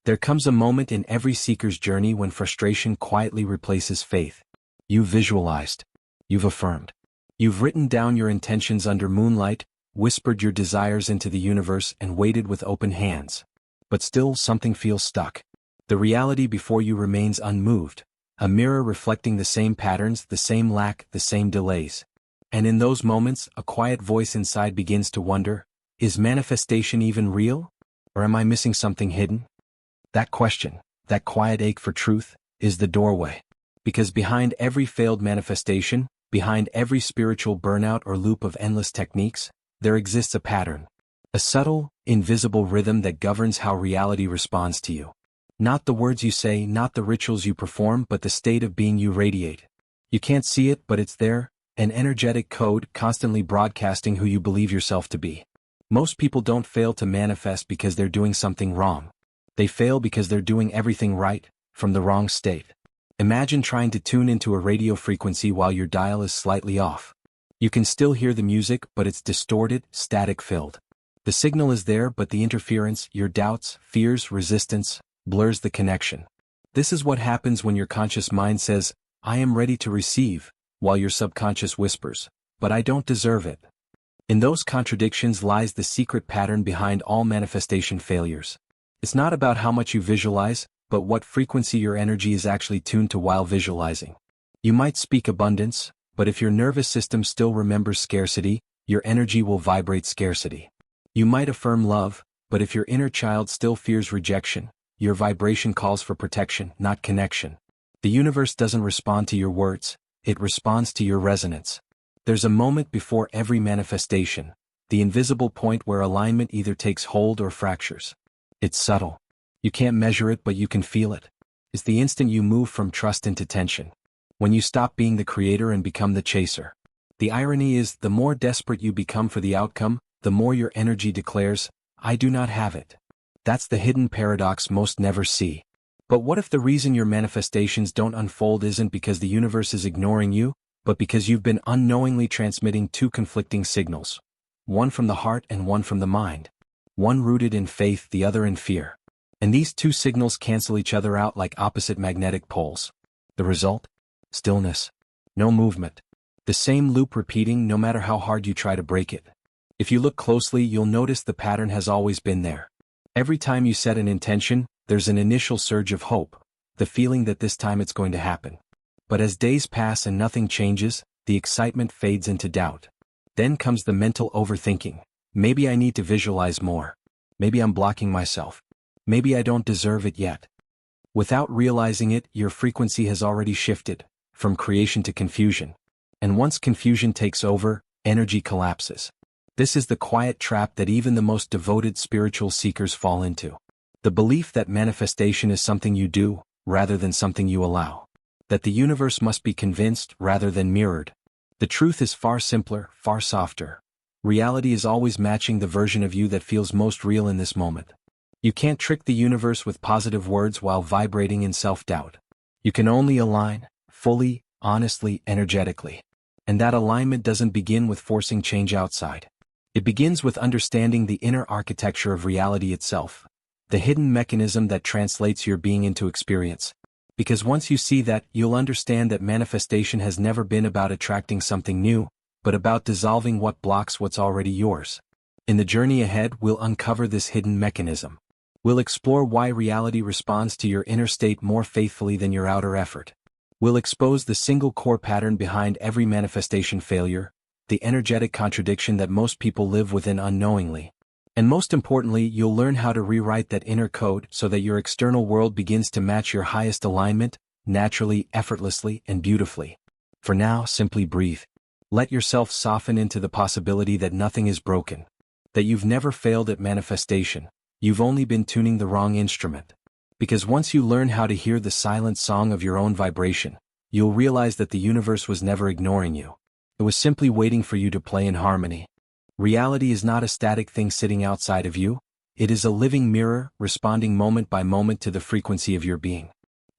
There comes a moment in every seeker's journey when frustration quietly replaces faith. You've visualized. You've affirmed. You've written down your intentions under moonlight, whispered your desires into the universe, and waited with open hands. But still something feels stuck. The reality before you remains unmoved, a mirror reflecting the same patterns, the same lack, the same delays. And in those moments, a quiet voice inside begins to wonder, is manifestation even real? Or am I missing something hidden? That question, that quiet ache for truth, is the doorway. Because behind every failed manifestation, behind every spiritual burnout or loop of endless techniques, there exists a pattern. A subtle, invisible rhythm that governs how reality responds to you. Not the words you say, not the rituals you perform, but the state of being you radiate. You can't see it, but it's there, an energetic code constantly broadcasting who you believe yourself to be. Most people don't fail to manifest because they're doing something wrong. They fail because they're doing everything right, from the wrong state. Imagine trying to tune into a radio frequency while your dial is slightly off. You can still hear the music, but it's distorted, static-filled. The signal is there, but the interference, your doubts, fears, resistance, blurs the connection. This is what happens when your conscious mind says, I am ready to receive, while your subconscious whispers, but I don't deserve it. In those contradictions lies the secret pattern behind all manifestation failures. It's not about how much you visualize, but what frequency your energy is actually tuned to while visualizing. You might speak abundance, but if your nervous system still remembers scarcity, your energy will vibrate scarcity. You might affirm love, but if your inner child still fears rejection, your vibration calls for protection, not connection. The universe doesn't respond to your words, it responds to your resonance. There's a moment before every manifestation, the invisible point where alignment either takes hold or fractures. It's subtle. You can't measure it, but you can feel it. It's the instant you move from trust into tension. When you stop being the creator and become the chaser. The irony is, the more desperate you become for the outcome, the more your energy declares, I do not have it. That's the hidden paradox most never see. But what if the reason your manifestations don't unfold isn't because the universe is ignoring you, but because you've been unknowingly transmitting two conflicting signals? One from the heart and one from the mind. One rooted in faith, the other in fear. And these two signals cancel each other out like opposite magnetic poles. The result? Stillness. No movement. The same loop repeating no matter how hard you try to break it. If you look closely, you'll notice the pattern has always been there. Every time you set an intention, there's an initial surge of hope, the feeling that this time it's going to happen. But as days pass and nothing changes, the excitement fades into doubt. Then comes the mental overthinking. Maybe I need to visualize more. Maybe I'm blocking myself. Maybe I don't deserve it yet. Without realizing it, your frequency has already shifted, from creation to confusion. And once confusion takes over, energy collapses. This is the quiet trap that even the most devoted spiritual seekers fall into. The belief that manifestation is something you do, rather than something you allow. That the universe must be convinced rather than mirrored. The truth is far simpler, far softer. Reality is always matching the version of you that feels most real in this moment. You can't trick the universe with positive words while vibrating in self-doubt. You can only align, fully, honestly, energetically. And that alignment doesn't begin with forcing change outside. It begins with understanding the inner architecture of reality itself, the hidden mechanism that translates your being into experience. Because once you see that, you'll understand that manifestation has never been about attracting something new, but about dissolving what blocks what's already yours. In the journey ahead, we'll uncover this hidden mechanism. We'll explore why reality responds to your inner state more faithfully than your outer effort. We'll expose the single core pattern behind every manifestation failure, the energetic contradiction that most people live within unknowingly. And most importantly, you'll learn how to rewrite that inner code so that your external world begins to match your highest alignment, naturally, effortlessly, and beautifully. For now, simply breathe. Let yourself soften into the possibility that nothing is broken. That you've never failed at manifestation. You've only been tuning the wrong instrument. Because once you learn how to hear the silent song of your own vibration, you'll realize that the universe was never ignoring you. It was simply waiting for you to play in harmony. Reality is not a static thing sitting outside of you. It is a living mirror, responding moment by moment to the frequency of your being.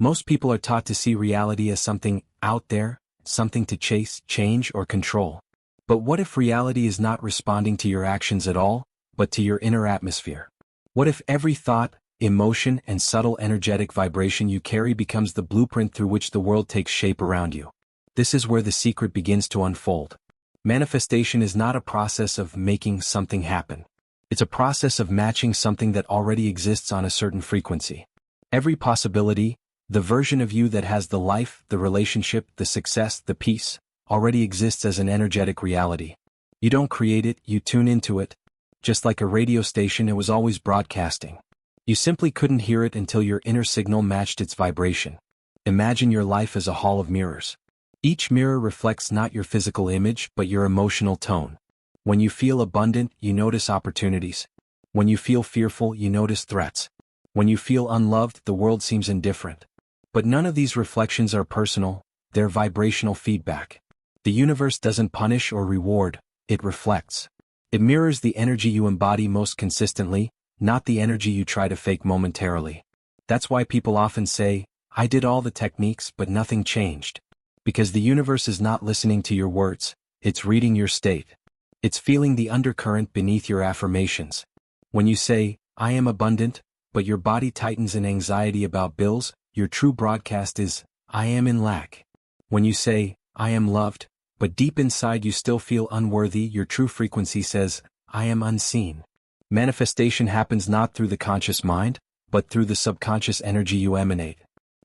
Most people are taught to see reality as something out there, something to chase, change, or control. But what if reality is not responding to your actions at all, but to your inner atmosphere? What if every thought, emotion, and subtle energetic vibration you carry becomes the blueprint through which the world takes shape around you. This is where the secret begins to unfold. Manifestation is not a process of making something happen. It's a process of matching something that already exists on a certain frequency. Every possibility, the version of you that has the life, the relationship, the success, the peace, already exists as an energetic reality. You don't create it, you tune into it. Just like a radio station, it was always broadcasting. You simply couldn't hear it until your inner signal matched its vibration. Imagine your life as a hall of mirrors. Each mirror reflects not your physical image but your emotional tone. When you feel abundant, you notice opportunities. When you feel fearful, you notice threats. When you feel unloved, the world seems indifferent. But none of these reflections are personal, they're vibrational feedback. The universe doesn't punish or reward, it reflects. It mirrors the energy you embody most consistently, not the energy you try to fake momentarily. That's why people often say, "I did all the techniques but nothing changed." Because the universe is not listening to your words, it's reading your state. It's feeling the undercurrent beneath your affirmations. When you say, "I am abundant," but your body tightens in anxiety about bills, your true broadcast is, "I am in lack." When you say, "I am loved," but deep inside you still feel unworthy, your true frequency says, "I am unseen." Manifestation happens not through the conscious mind, but through the subconscious energy you emanate.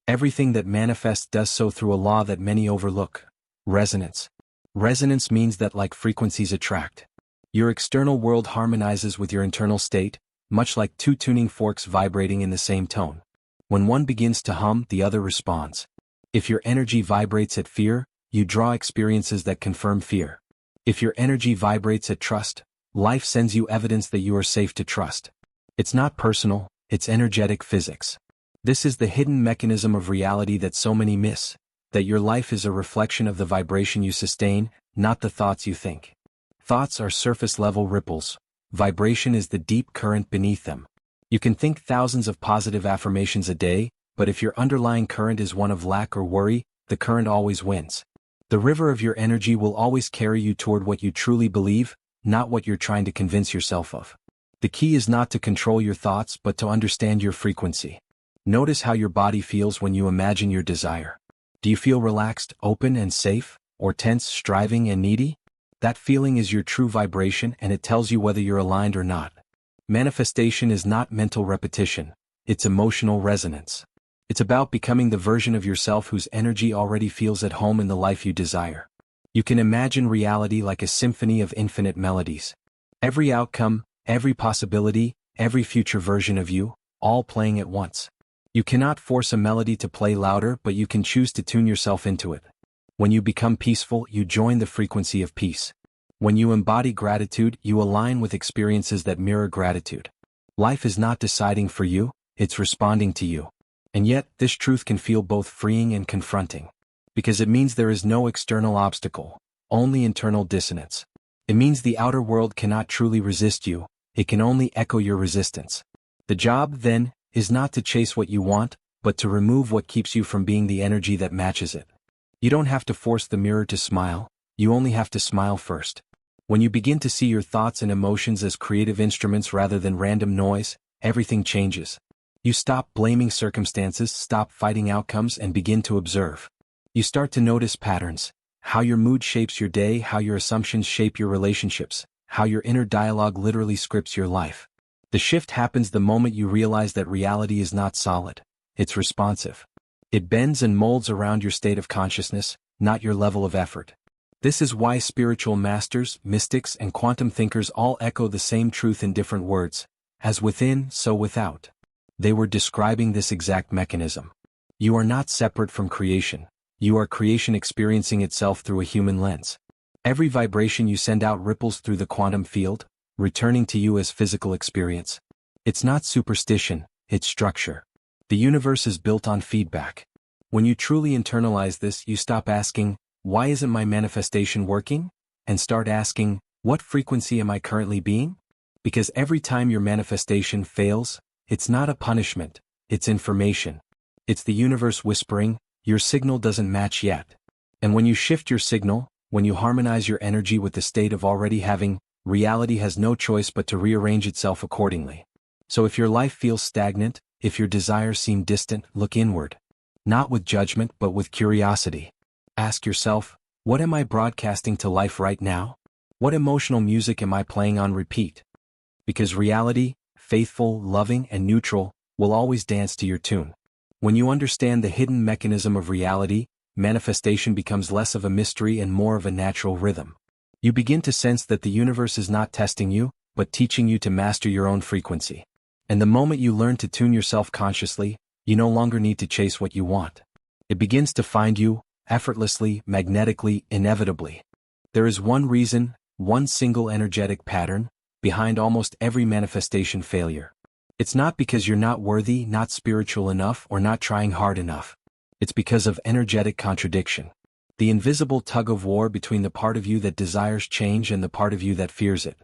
Everything that manifests does so through a law that many overlook: resonance. Resonance means that like frequencies attract. Your external world harmonizes with your internal state, much like two tuning forks vibrating in the same tone. When one begins to hum, the other responds. If your energy vibrates at fear, you draw experiences that confirm fear. If your energy vibrates at trust, life sends you evidence that you are safe to trust. It's not personal, it's energetic physics. This is the hidden mechanism of reality that so many miss, that your life is a reflection of the vibration you sustain, not the thoughts you think. Thoughts are surface-level ripples. Vibration is the deep current beneath them. You can think thousands of positive affirmations a day, but if your underlying current is one of lack or worry, the current always wins. The river of your energy will always carry you toward what you truly believe, not what you're trying to convince yourself of. The key is not to control your thoughts but to understand your frequency. Notice how your body feels when you imagine your desire. Do you feel relaxed, open, and safe, or tense, striving, and needy? That feeling is your true vibration, and it tells you whether you're aligned or not. Manifestation is not mental repetition, it's emotional resonance. It's about becoming the version of yourself whose energy already feels at home in the life you desire. You can imagine reality like a symphony of infinite melodies. Every outcome, every possibility, every future version of you, all playing at once. You cannot force a melody to play louder, but you can choose to tune yourself into it. When you become peaceful, you join the frequency of peace. When you embody gratitude, you align with experiences that mirror gratitude. Life is not deciding for you, it's responding to you. And yet, this truth can feel both freeing and confronting. Because it means there is no external obstacle, only internal dissonance. It means the outer world cannot truly resist you, it can only echo your resistance. The job, then, is not to chase what you want, but to remove what keeps you from being the energy that matches it. You don't have to force the mirror to smile, you only have to smile first. When you begin to see your thoughts and emotions as creative instruments rather than random noise, everything changes. You stop blaming circumstances, stop fighting outcomes, and begin to observe. You start to notice patterns, how your mood shapes your day, how your assumptions shape your relationships, how your inner dialogue literally scripts your life. The shift happens the moment you realize that reality is not solid, it's responsive. It bends and molds around your state of consciousness, not your level of effort. This is why spiritual masters, mystics, and quantum thinkers all echo the same truth in different words: as within, so without. They were describing this exact mechanism. You are not separate from creation. You are creation experiencing itself through a human lens. Every vibration you send out ripples through the quantum field, returning to you as physical experience. It's not superstition, it's structure. The universe is built on feedback. When you truly internalize this, you stop asking, "Why isn't my manifestation working?" and start asking, "What frequency am I currently being?" Because every time your manifestation fails, it's not a punishment, it's information. It's the universe whispering, "Your signal doesn't match yet." And when you shift your signal, when you harmonize your energy with the state of already having, reality has no choice but to rearrange itself accordingly. So if your life feels stagnant, if your desires seem distant, look inward. Not with judgment but with curiosity. Ask yourself, what am I broadcasting to life right now? What emotional music am I playing on repeat? Because reality, faithful, loving, and neutral, will always dance to your tune. When you understand the hidden mechanism of reality, manifestation becomes less of a mystery and more of a natural rhythm. You begin to sense that the universe is not testing you, but teaching you to master your own frequency. And the moment you learn to tune yourself consciously, you no longer need to chase what you want. It begins to find you, effortlessly, magnetically, inevitably. There is one reason, one single energetic pattern, behind almost every manifestation failure. It's not because you're not worthy, not spiritual enough, or not trying hard enough. It's because of energetic contradiction. The invisible tug-of-war between the part of you that desires change and the part of you that fears it.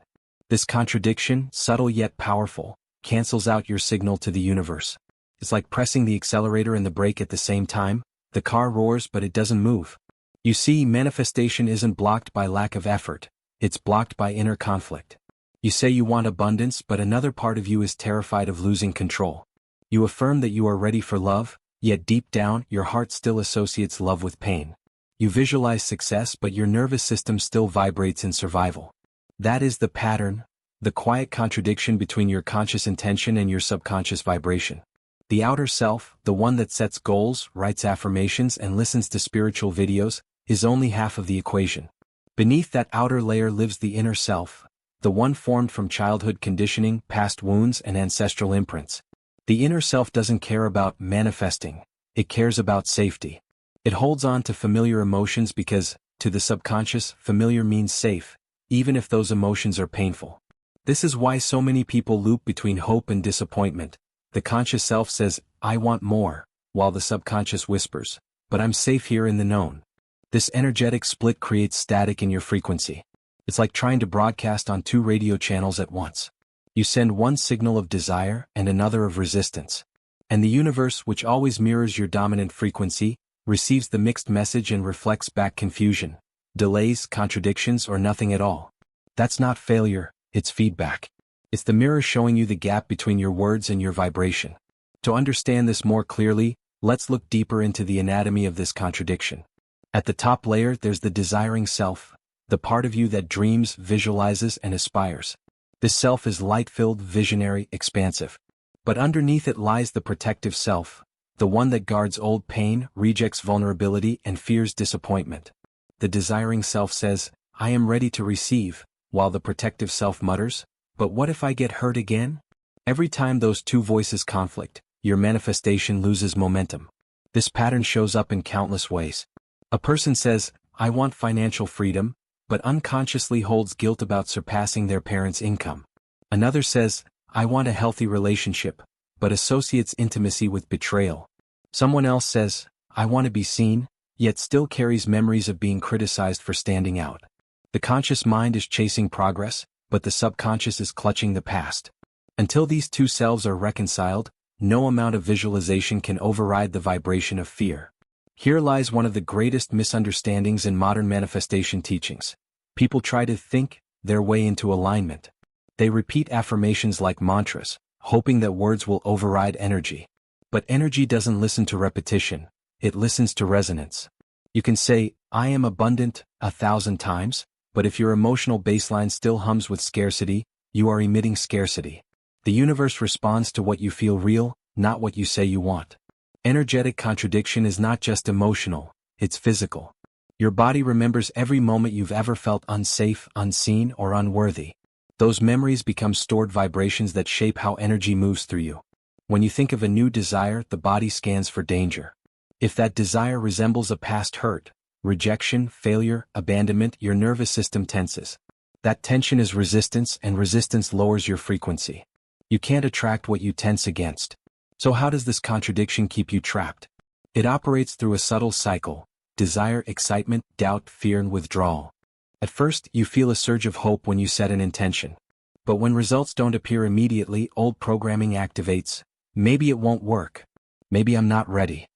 This contradiction, subtle yet powerful, cancels out your signal to the universe. It's like pressing the accelerator and the brake at the same time. The car roars but it doesn't move. You see, manifestation isn't blocked by lack of effort, it's blocked by inner conflict. You say you want abundance, but another part of you is terrified of losing control. You affirm that you are ready for love, yet deep down, your heart still associates love with pain. You visualize success, but your nervous system still vibrates in survival. That is the pattern, the quiet contradiction between your conscious intention and your subconscious vibration. The outer self, the one that sets goals, writes affirmations, and listens to spiritual videos, is only half of the equation. Beneath that outer layer lives the inner self, the one formed from childhood conditioning, past wounds, and ancestral imprints. The inner self doesn't care about manifesting, it cares about safety. It holds on to familiar emotions because, to the subconscious, familiar means safe, even if those emotions are painful. This is why so many people loop between hope and disappointment. The conscious self says, I want more, while the subconscious whispers, but I'm safe here in the known. This energetic split creates static in your frequency. It's like trying to broadcast on two radio channels at once. You send one signal of desire and another of resistance. And the universe, which always mirrors your dominant frequency, receives the mixed message and reflects back confusion, delays, contradictions, or nothing at all. That's not failure, it's feedback. It's the mirror showing you the gap between your words and your vibration. To understand this more clearly, let's look deeper into the anatomy of this contradiction. At the top layer, there's the desiring self, the part of you that dreams, visualizes, and aspires. This self is light-filled, visionary, expansive. But underneath it lies the protective self, the one that guards old pain, rejects vulnerability, and fears disappointment. The desiring self says, I am ready to receive, while the protective self mutters, but what if I get hurt again? Every time those two voices conflict, your manifestation loses momentum. This pattern shows up in countless ways. A person says, I want financial freedom, but unconsciously holds guilt about surpassing their parents' income. Another says, I want a healthy relationship, but associates intimacy with betrayal. Someone else says, I want to be seen, yet still carries memories of being criticized for standing out. The conscious mind is chasing progress, but the subconscious is clutching the past. Until these two selves are reconciled, no amount of visualization can override the vibration of fear. Here lies one of the greatest misunderstandings in modern manifestation teachings. People try to think their way into alignment. They repeat affirmations like mantras, hoping that words will override energy. But energy doesn't listen to repetition, it listens to resonance. You can say, I am abundant, 1,000 times, but if your emotional baseline still hums with scarcity, you are emitting scarcity. The universe responds to what you feel real, not what you say you want. Energetic contradiction is not just emotional, it's physical. Your body remembers every moment you've ever felt unsafe, unseen, or unworthy. Those memories become stored vibrations that shape how energy moves through you. When you think of a new desire, the body scans for danger. If that desire resembles a past hurt, rejection, failure, abandonment, your nervous system tenses. That tension is resistance, and resistance lowers your frequency. You can't attract what you tense against. So how does this contradiction keep you trapped? It operates through a subtle cycle: desire, excitement, doubt, fear, and withdrawal. At first, you feel a surge of hope when you set an intention. But when results don't appear immediately, old programming activates. Maybe it won't work. Maybe I'm not ready.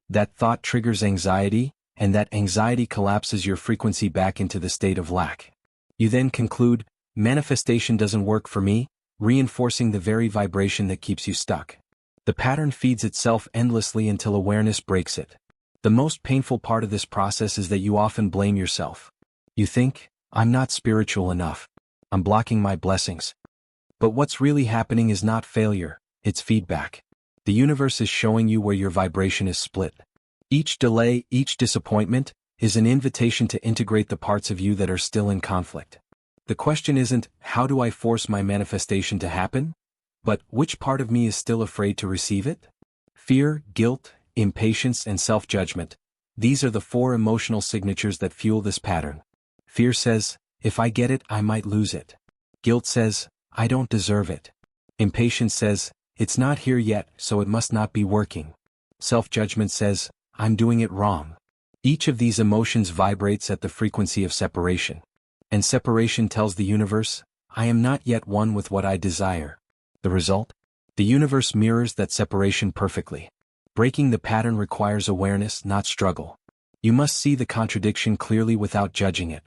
That thought triggers anxiety, and that anxiety collapses your frequency back into the state of lack. You then conclude, manifestation doesn't work for me, reinforcing the very vibration that keeps you stuck. The pattern feeds itself endlessly until awareness breaks it. The most painful part of this process is that you often blame yourself. You think, I'm not spiritual enough. I'm blocking my blessings. But what's really happening is not failure, it's feedback. The universe is showing you where your vibration is split. Each delay, each disappointment, is an invitation to integrate the parts of you that are still in conflict. The question isn't, how do I force my manifestation to happen? But, which part of me is still afraid to receive it? Fear, guilt, impatience, and self-judgment. These are the 4 emotional signatures that fuel this pattern. Fear says, if I get it, I might lose it. Guilt says, I don't deserve it. Impatience says, it's not here yet, so it must not be working. Self-judgment says, I'm doing it wrong. Each of these emotions vibrates at the frequency of separation. And separation tells the universe, I am not yet one with what I desire. The result? The universe mirrors that separation perfectly. Breaking the pattern requires awareness, not struggle. You must see the contradiction clearly without judging it.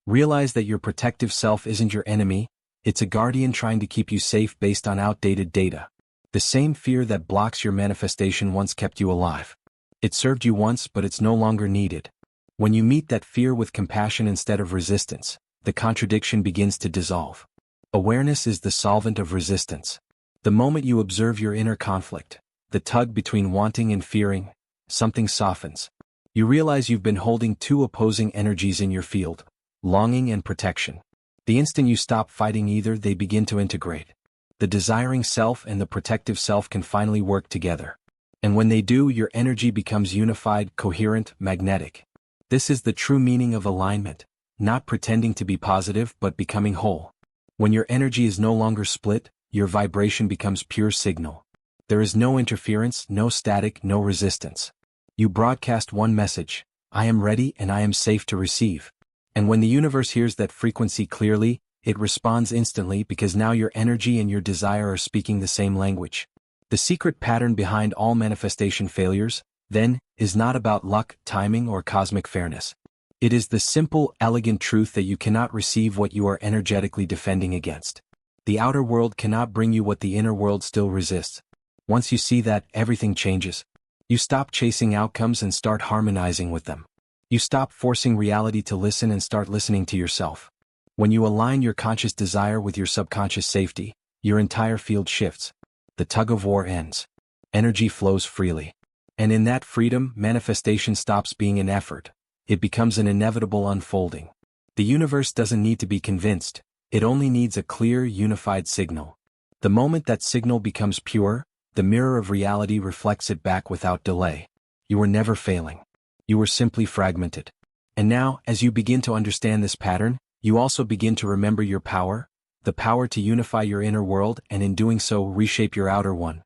Realize that your protective self isn't your enemy, it's a guardian trying to keep you safe based on outdated data. The same fear that blocks your manifestation once kept you alive. It served you once, but it's no longer needed. When you meet that fear with compassion instead of resistance, the contradiction begins to dissolve. Awareness is the solvent of resistance. The moment you observe your inner conflict, the tug between wanting and fearing, something softens. You realize you've been holding 2 opposing energies in your field, longing and protection. The instant you stop fighting either, they begin to integrate. The desiring self and the protective self can finally work together. And when they do, your energy becomes unified, coherent, magnetic. This is the true meaning of alignment, not pretending to be positive but becoming whole. When your energy is no longer split, your vibration becomes pure signal. There is no interference, no static, no resistance. You broadcast one message, I am ready and I am safe to receive. And when the universe hears that frequency clearly, it responds instantly because now your energy and your desire are speaking the same language. The secret pattern behind all manifestation failures, then, is not about luck, timing, or cosmic fairness. It is the simple, elegant truth that you cannot receive what you are energetically defending against. The outer world cannot bring you what the inner world still resists. Once you see that, everything changes. You stop chasing outcomes and start harmonizing with them. You stop forcing reality to listen and start listening to yourself. When you align your conscious desire with your subconscious safety, your entire field shifts. The tug-of-war ends. Energy flows freely. And in that freedom, manifestation stops being an effort. It becomes an inevitable unfolding. The universe doesn't need to be convinced. It only needs a clear, unified signal. The moment that signal becomes pure, the mirror of reality reflects it back without delay. You were never failing. You were simply fragmented. And now, as you begin to understand this pattern, you also begin to remember your power, the power to unify your inner world and in doing so reshape your outer one.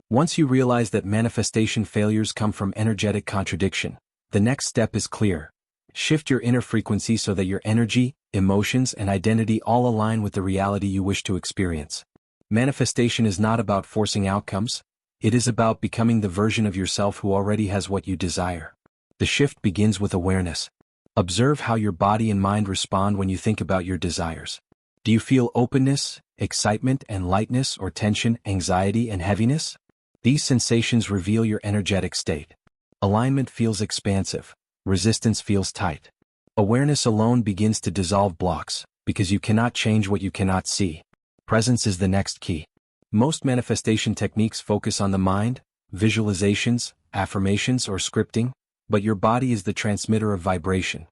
Once you realize that manifestation failures come from energetic contradiction, the next step is clear. Shift your inner frequency so that your energy, emotions, and identity all align with the reality you wish to experience. Manifestation is not about forcing outcomes, it is about becoming the version of yourself who already has what you desire. The shift begins with awareness. Observe how your body and mind respond when you think about your desires. Do you feel openness, excitement and lightness, or tension, anxiety and heaviness? These sensations reveal your energetic state. Alignment feels expansive. Resistance feels tight. Awareness alone begins to dissolve blocks, because you cannot change what you cannot see. Presence is the next key. Most manifestation techniques focus on the mind, visualizations, affirmations, or scripting, but your body is the transmitter of vibration.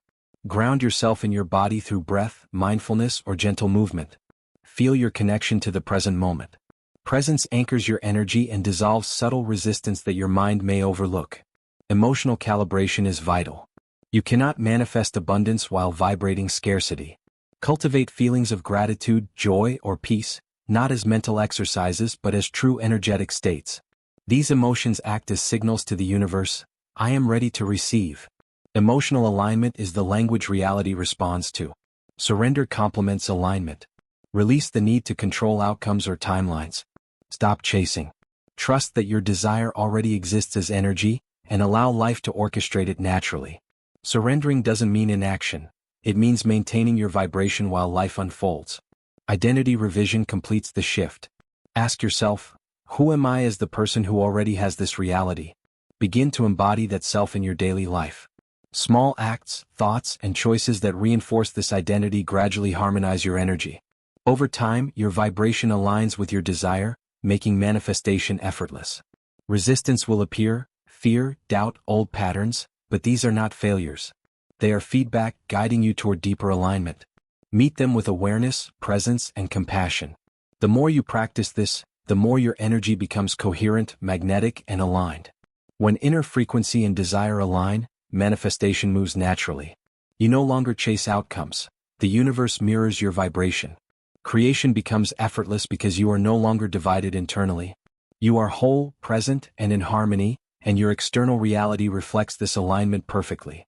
Ground yourself in your body through breath, mindfulness, or gentle movement. Feel your connection to the present moment. Presence anchors your energy and dissolves subtle resistance that your mind may overlook. Emotional calibration is vital. You cannot manifest abundance while vibrating scarcity. Cultivate feelings of gratitude, joy, or peace, not as mental exercises but as true energetic states. These emotions act as signals to the universe, I am ready to receive. Emotional alignment is the language reality responds to. Surrender complements alignment. Release the need to control outcomes or timelines. Stop chasing. Trust that your desire already exists as energy, and allow life to orchestrate it naturally. Surrendering doesn't mean inaction. It means maintaining your vibration while life unfolds. Identity revision completes the shift. Ask yourself, who am I as the person who already has this reality? Begin to embody that self in your daily life. Small acts, thoughts, and choices that reinforce this identity gradually harmonize your energy. Over time, your vibration aligns with your desire, making manifestation effortless. Resistance will appear, fear, doubt, old patterns, but these are not failures. They are feedback guiding you toward deeper alignment. Meet them with awareness, presence, and compassion. The more you practice this, the more your energy becomes coherent, magnetic, and aligned. When inner frequency and desire align, manifestation moves naturally. You no longer chase outcomes. The universe mirrors your vibration. Creation becomes effortless because you are no longer divided internally. You are whole, present, and in harmony, and your external reality reflects this alignment perfectly.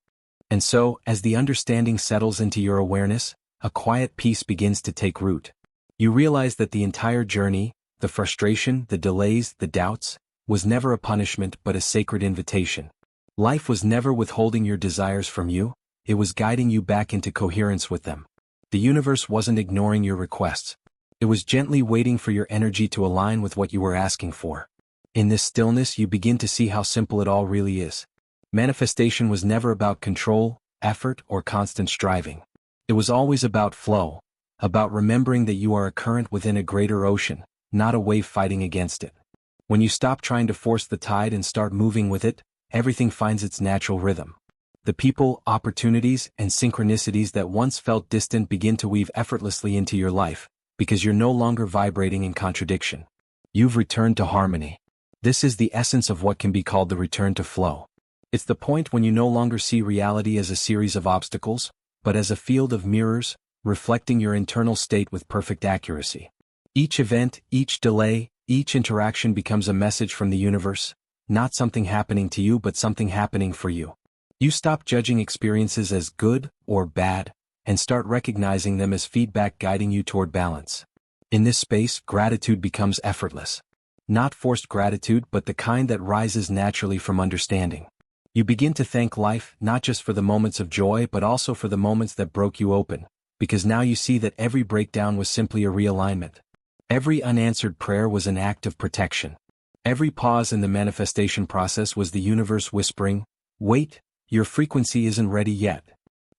And so, as the understanding settles into your awareness, a quiet peace begins to take root. You realize that the entire journey, the frustration, the delays, the doubts, was never a punishment but a sacred invitation. Life was never withholding your desires from you, it was guiding you back into coherence with them. The universe wasn't ignoring your requests. It was gently waiting for your energy to align with what you were asking for. In this stillness, you begin to see how simple it all really is. Manifestation was never about control, effort, or constant striving. It was always about flow, about remembering that you are a current within a greater ocean, not a wave fighting against it. When you stop trying to force the tide and start moving with it, everything finds its natural rhythm. The people, opportunities, and synchronicities that once felt distant begin to weave effortlessly into your life, because you're no longer vibrating in contradiction. You've returned to harmony. This is the essence of what can be called the return to flow. It's the point when you no longer see reality as a series of obstacles, but as a field of mirrors, reflecting your internal state with perfect accuracy. Each event, each delay, each interaction becomes a message from the universe, not something happening to you but something happening for you. You stop judging experiences as good or bad, and start recognizing them as feedback guiding you toward balance. In this space, gratitude becomes effortless. Not forced gratitude but the kind that rises naturally from understanding. You begin to thank life not just for the moments of joy but also for the moments that broke you open, because now you see that every breakdown was simply a realignment. Every unanswered prayer was an act of protection. Every pause in the manifestation process was the universe whispering, "Wait, your frequency isn't ready yet."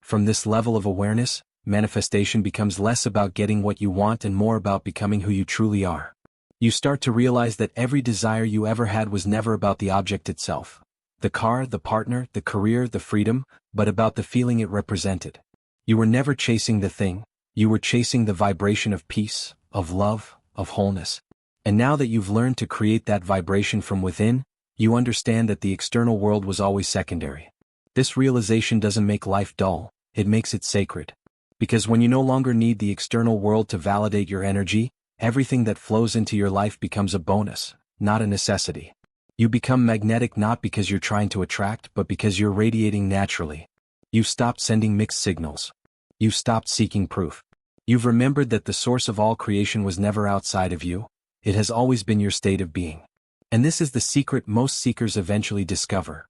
From this level of awareness, manifestation becomes less about getting what you want and more about becoming who you truly are. You start to realize that every desire you ever had was never about the object itself, the car, the partner, the career, the freedom, but about the feeling it represented. You were never chasing the thing, you were chasing the vibration of peace, of love, of wholeness. And now that you've learned to create that vibration from within, you understand that the external world was always secondary. This realization doesn't make life dull, it makes it sacred. Because when you no longer need the external world to validate your energy, everything that flows into your life becomes a bonus, not a necessity. You become magnetic not because you're trying to attract but because you're radiating naturally. You've stopped sending mixed signals. You've stopped seeking proof. You've remembered that the source of all creation was never outside of you, it has always been your state of being. And this is the secret most seekers eventually discover.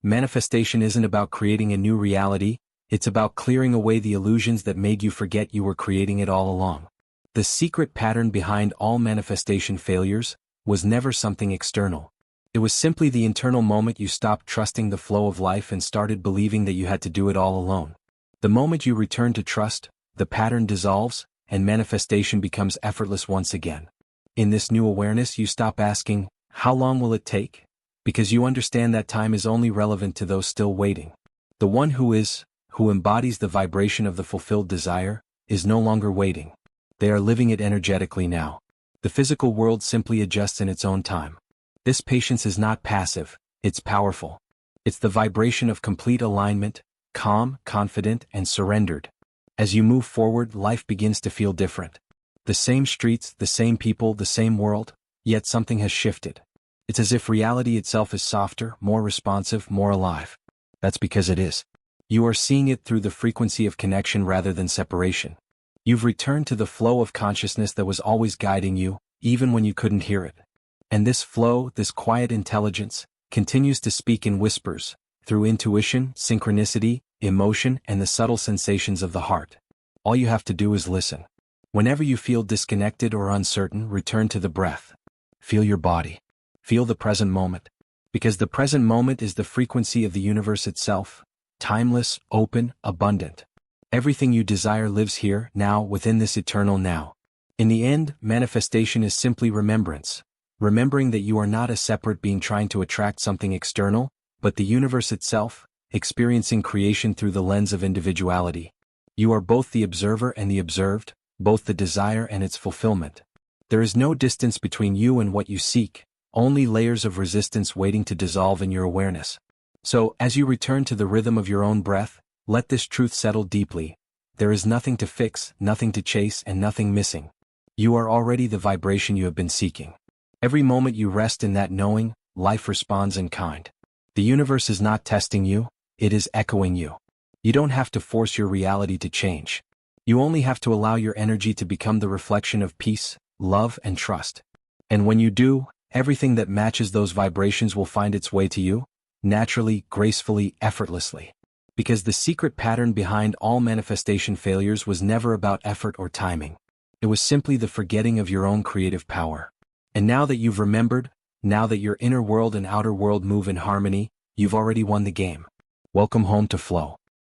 Manifestation isn't about creating a new reality, it's about clearing away the illusions that made you forget you were creating it all along. The secret pattern behind all manifestation failures was never something external. It was simply the internal moment you stopped trusting the flow of life and started believing that you had to do it all alone. The moment you return to trust, the pattern dissolves, and manifestation becomes effortless once again. In this new awareness, you stop asking, "How long will it take?" Because you understand that time is only relevant to those still waiting. The one who embodies the vibration of the fulfilled desire, is no longer waiting. They are living it energetically now. The physical world simply adjusts in its own time. This patience is not passive, it's powerful. It's the vibration of complete alignment, calm, confident, and surrendered. As you move forward, life begins to feel different. The same streets, the same people, the same world, yet something has shifted. It's as if reality itself is softer, more responsive, more alive. That's because it is. You are seeing it through the frequency of connection rather than separation. You've returned to the flow of consciousness that was always guiding you, even when you couldn't hear it. And this flow, this quiet intelligence, continues to speak in whispers, through intuition, synchronicity, emotion, and the subtle sensations of the heart. All you have to do is listen. Whenever you feel disconnected or uncertain, return to the breath. Feel your body. Feel the present moment. Because the present moment is the frequency of the universe itself, timeless, open, abundant. Everything you desire lives here, now, within this eternal now. In the end, manifestation is simply remembrance. Remembering that you are not a separate being trying to attract something external, but the universe itself, experiencing creation through the lens of individuality. You are both the observer and the observed, both the desire and its fulfillment. There is no distance between you and what you seek, only layers of resistance waiting to dissolve in your awareness. So, as you return to the rhythm of your own breath, let this truth settle deeply. There is nothing to fix, nothing to chase, and nothing missing. You are already the vibration you have been seeking. Every moment you rest in that knowing, life responds in kind. The universe is not testing you, it is echoing you. You don't have to force your reality to change. You only have to allow your energy to become the reflection of peace, love, and trust. And when you do, everything that matches those vibrations will find its way to you, naturally, gracefully, effortlessly. Because the secret pattern behind all manifestation failures was never about effort or timing. It was simply the forgetting of your own creative power. And now that you've remembered, now that your inner world and outer world move in harmony, you've already won the game. Welcome home to Flow.